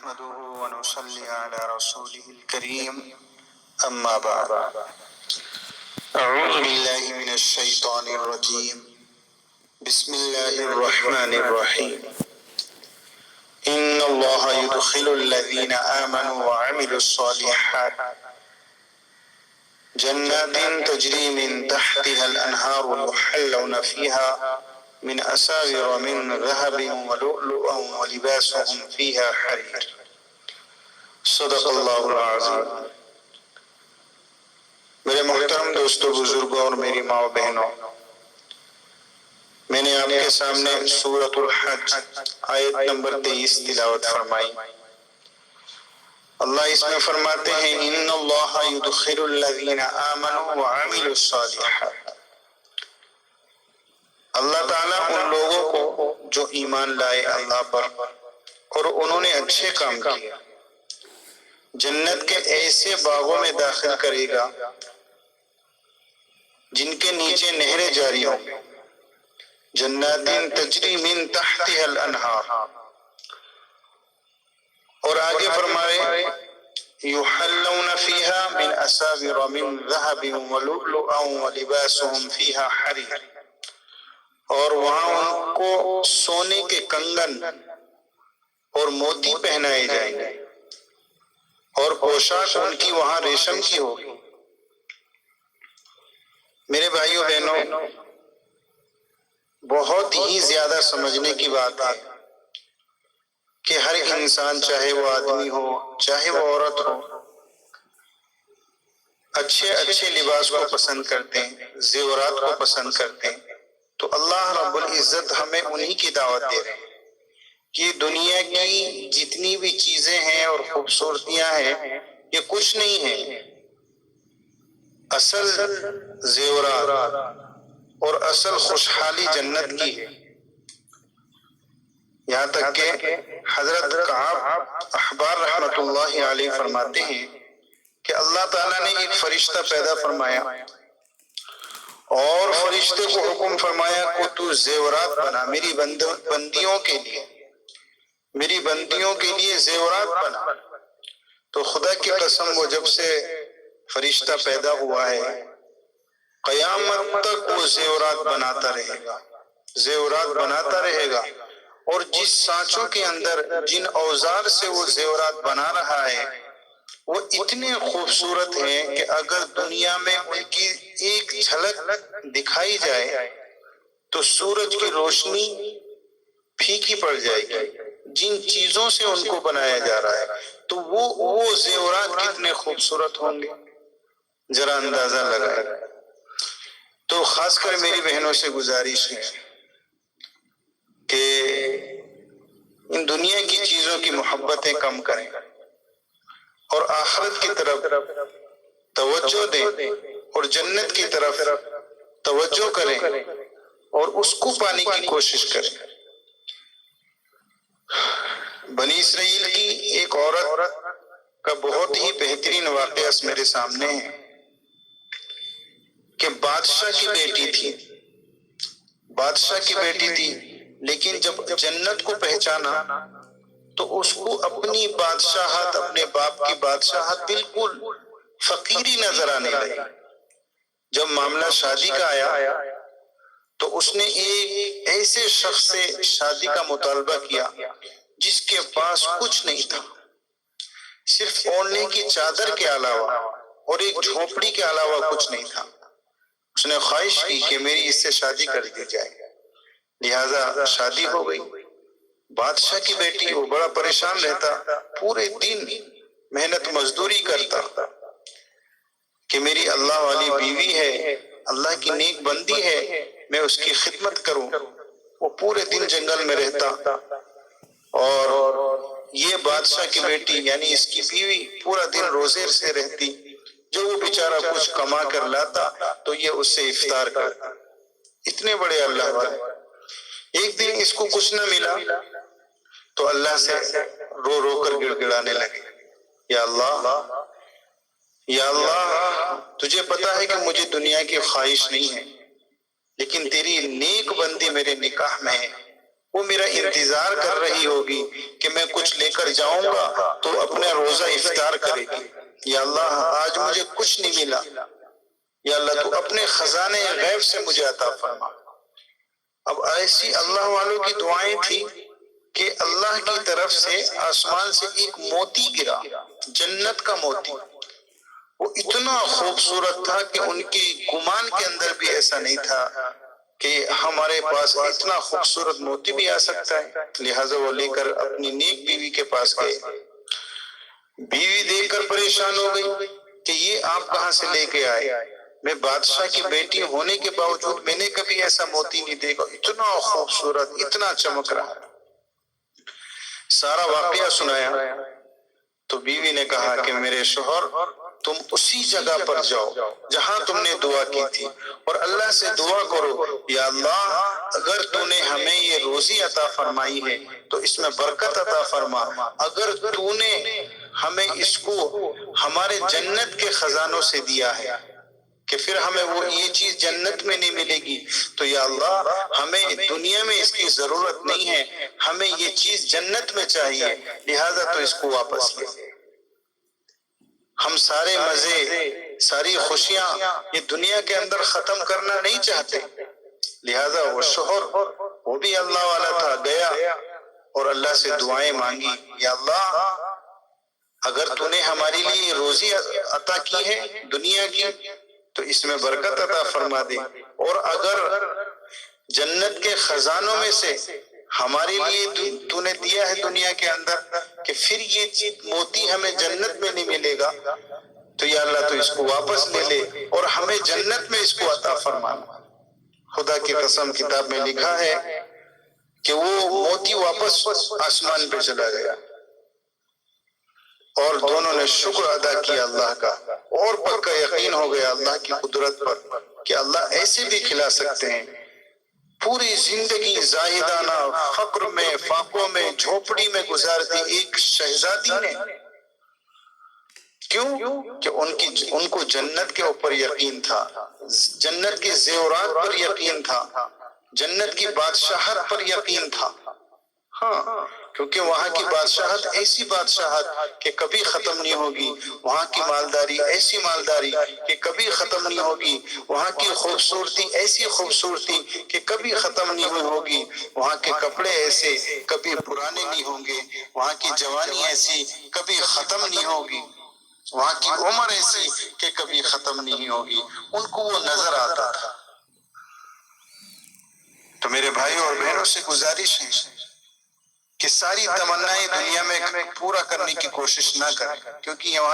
نحمده ونصلي على رسوله الكريم أما بعد أعوذ بالله من الشيطان الرجيم بسم الله الرحمن الرحيم إن الله يدخل الذين آمنوا وعملوا الصالحات جنات تجري من تحتها الأنهار يحلون فيها من أساور من ذهب ولؤلؤا ولباسهم فيها حرير صدق اللہ العظیم۔ میرے محترم دوستو، بزرگوں اور میری ماں و بہنوں، میں نے آپ کے سامنے سورۃ الحج آیت نمبر 23 تلاوت فرمائی۔ اللہ اس میں فرماتے ہیں ان اللہ یدخل الذین آمنوا وعملوا الصالحات، اللہ تعالیٰ ان لوگوں کو جو ایمان لائے اللہ پر اور انہوں نے اچھے کام کیے، جنت کے ایسے باغوں میں داخل کرے گا جن کے نیچے نہریں جاری ہوں، جنات تجری من تحتها الانہار، اور آگے فرمائے یحلون فیہا من اساور من ذہب ولؤلؤا ولباسهم فیہا حریر، اور وہاں ان کو سونے کے کنگن اور موتی پہنائے جائیں گے اور پوشاک ان کی وہاں ریشم کی ہوگی۔ میرے بھائیوں بہنوں، بہت ہی زیادہ سمجھنے کی بات ہے کہ ہر انسان، چاہے وہ آدمی ہو چاہے وہ عورت ہو، اچھے اچھے لباس کو پسند کرتے ہیں، زیورات کو پسند کرتے ہیں۔ تو اللہ رب العزت ہمیں انہی کی دعوت دے رہے ہیں کہ دنیا کی جتنی بھی چیزیں ہیں اور خوبصورتیاں ہیں، یہ کچھ نہیں ہیں۔ اصل زیورات اور اصل خوشحالی جنت کی ہے۔ یہاں تک کہ حضرت کعب احبار رحمت اللہ علیہ فرماتے ہیں کہ اللہ تعالیٰ نے ایک فرشتہ پیدا فرمایا اور فرشتے کو حکم فرمایا کہ تو زیورات بنا میری بندیوں کے لیے، میری بندیوں کے لیے زیورات بنا۔ تو خدا کی قسم، وہ جب سے فرشتہ پیدا ہوا ہے قیامت تک وہ زیورات بناتا رہے گا، زیورات بناتا رہے گا، اور جس سانچوں کے اندر جن اوزار سے وہ زیورات بنا رہا ہے وہ اتنے خوبصورت ہیں کہ اگر دنیا میں ان کی ایک جھلک دکھائی جائے تو سورج کی روشنی پھیکی پڑ جائے گی، جن چیزوں سے ان کو بنایا جا رہا ہے۔ تو وہ زیورات کتنے خوبصورت ہوں گے، ذرا اندازہ لگائے۔ تو خاص کر میری بہنوں سے گزارش ہے کہ ان دنیا کی چیزوں کی محبتیں کم کریں اور آخرت کی طرف توجہ دیں اور جنت کی طرف توجہ کریں اور اس کو پانے کی کوشش کریں۔ بنی اسرائیل کی ایک عورت کا بہت ہی بہترین واقعہ میرے سامنے ہے کہ بادشاہ کی بیٹی تھی، بادشاہ کی بیٹی تھی، لیکن جب جنت کو پہچانا تو اس کو اپنی بادشاہت، اپنے باپ کی بادشاہت بالکل فقیری نظر آنے لگی۔ جب معاملہ شادی کا آیا تو اس نے ایک ایسے شخص سے شادی کا مطالبہ کیا جس کے پاس کچھ نہیں تھا، صرف اوڑھنے کی چادر کے علاوہ اور ایک جھونپڑی کے علاوہ کچھ نہیں تھا۔ اس نے خواہش کی کہ میری اس سے شادی کر دی جائے، لہذا شادی ہو گئی۔ بادشاہ کی بیٹی، وہ بڑا پریشان رہتا، پورے دن محنت مزدوری کرتا کہ میری اللہ والی بیوی ہے، اللہ کی نیک بندی ہے، میں اس کی خدمت کروں۔ وہ پورے دن جنگل میں رہتا اور یہ بادشاہ کی بیٹی یعنی اس کی بیوی پورا دن روزے سے رہتی، جو وہ بیچارہ کچھ کما کر لاتا تو یہ اس سے افطار کرتا۔ اتنے بڑے اللہ والے۔ ایک دن اس کو کچھ نہ ملا تو اللہ سے رو رو کر گڑ گڑانے لگے، یا اللہ، یا اللہ، تجھے پتا ہے کہ مجھے دنیا کی خواہش نہیں ہے، لیکن تیری نیک بندی میرے نکاح میں ہے، وہ میرا انتظار کر رہی ہوگی کہ میں کچھ لے کر جاؤں گا تو اپنا روزہ افطار کرے گی. یا اللہ آج مجھے کچھ نہیں ملا، یا اللہ تو اپنے خزانے غیب سے مجھے عطا فرما. اب ایسی اللہ والوں کی دعائیں تھی کہ اللہ کی طرف سے آسمان سے ایک موتی گرا، جنت کا موتی. وہ اتنا خوبصورت تھا کہ ان کی گمان کے اندر بھی ایسا نہیں تھا کہ ہمارے پاس اتنا خوبصورت موتی بھی آ سکتا ہے. لہٰذا وہ لے کر اپنی نیک بیوی کے پاس گئے. بیوی دیکھ کر پریشان ہو گئی کہ یہ آپ کہاں سے لے کے آئے؟ میں بادشاہ کی بیٹی ہونے کے باوجود میں نے کبھی ایسا موتی نہیں دیکھا، اتنا خوبصورت، اتنا چمک رہا. سارا واقعہ سنایا تو بیوی نے کہا کہ میرے شوہر تم اسی جگہ پر جاؤ جہاں تم نے دعا کی تھی اور اللہ سے دعا کرو، یا اللہ اگر تو نے ہمیں یہ روزی عطا فرمائی ہے تو اس میں برکت عطا فرما، اگر تو نے ہمیں اس کو ہمارے جنت کے خزانوں سے دیا ہے کہ پھر ہمیں وہ یہ چیز جنت میں نہیں ملے گی، تو یا اللہ ہمیں دنیا میں اس کی ضرورت نہیں ہے، ہمیں یہ چیز جنت میں چاہیے، لہذا تو اس کو واپس لے. ہم سارے مزے، ساری خوشیاں یہ دنیا کے اندر ختم کرنا نہیں چاہتے. لہذا وہ شوہر وہ بھی اللہ والا تھا، گیا اور اللہ سے دعائیں مانگی، یا اللہ اگر تو نے ہمارے لیے روزی عطا کی ہے دنیا کی تو اس میں برکت عطا فرما دے، اور اگر جنت کے خزانوں میں سے ہمارے لیے تو نے دیا ہے دنیا کے اندر کہ پھر یہ موتی ہمیں جنت میں نہیں ملے گا تو یا اللہ تو اس کو واپس لے لے اور ہمیں جنت میں اس کو عطا فرمانا. خدا کی قسم کتاب میں لکھا ہے کہ وہ موتی واپس آسمان پہ چلا گیا اور دونوں نے شکر ادا کیا اللہ کا، اور پکا یقین ہو گیا اللہ کی قدرت پر کہ اللہ ایسے بھی کھلا سکتے ہیں. پوری زندگی زاہدانہ فقر میں، فاقوں میں، جھوپڑی میں گزار دی ایک شہزادی نے. کیوں کہ ان کو جنت کے اوپر یقین تھا، جنت کے زیورات پر یقین تھا، جنت کی بادشاہت پر یقین تھا. ہاں کیونکہ وہاں کی بادشاہت ایسی بادشاہت کہ کبھی ختم نہیں ہوگی، وہاں کی مالداری ایسی مالداری کہ کبھی ختم نہیں ہوگی، وہاں کی خوبصورتی ایسی خوبصورتی کہ کبھی ختم نہیں ہوگی، وہاں کے کپڑے ایسے کبھی پرانے نہیں ہوں گے، وہاں کی جوانی ایسی کبھی ختم نہیں ہوگی، وہاں کی عمر ایسی کہ کبھی ختم نہیں ہوگی. ان کو وہ نظر آتا تھا. تو میرے بھائی اور بہنوں سے گزارش ہے کہ ساری تمنائیں دنیا میں پورا کرنے کی کوشش نہ کریں، کیونکہ یہاں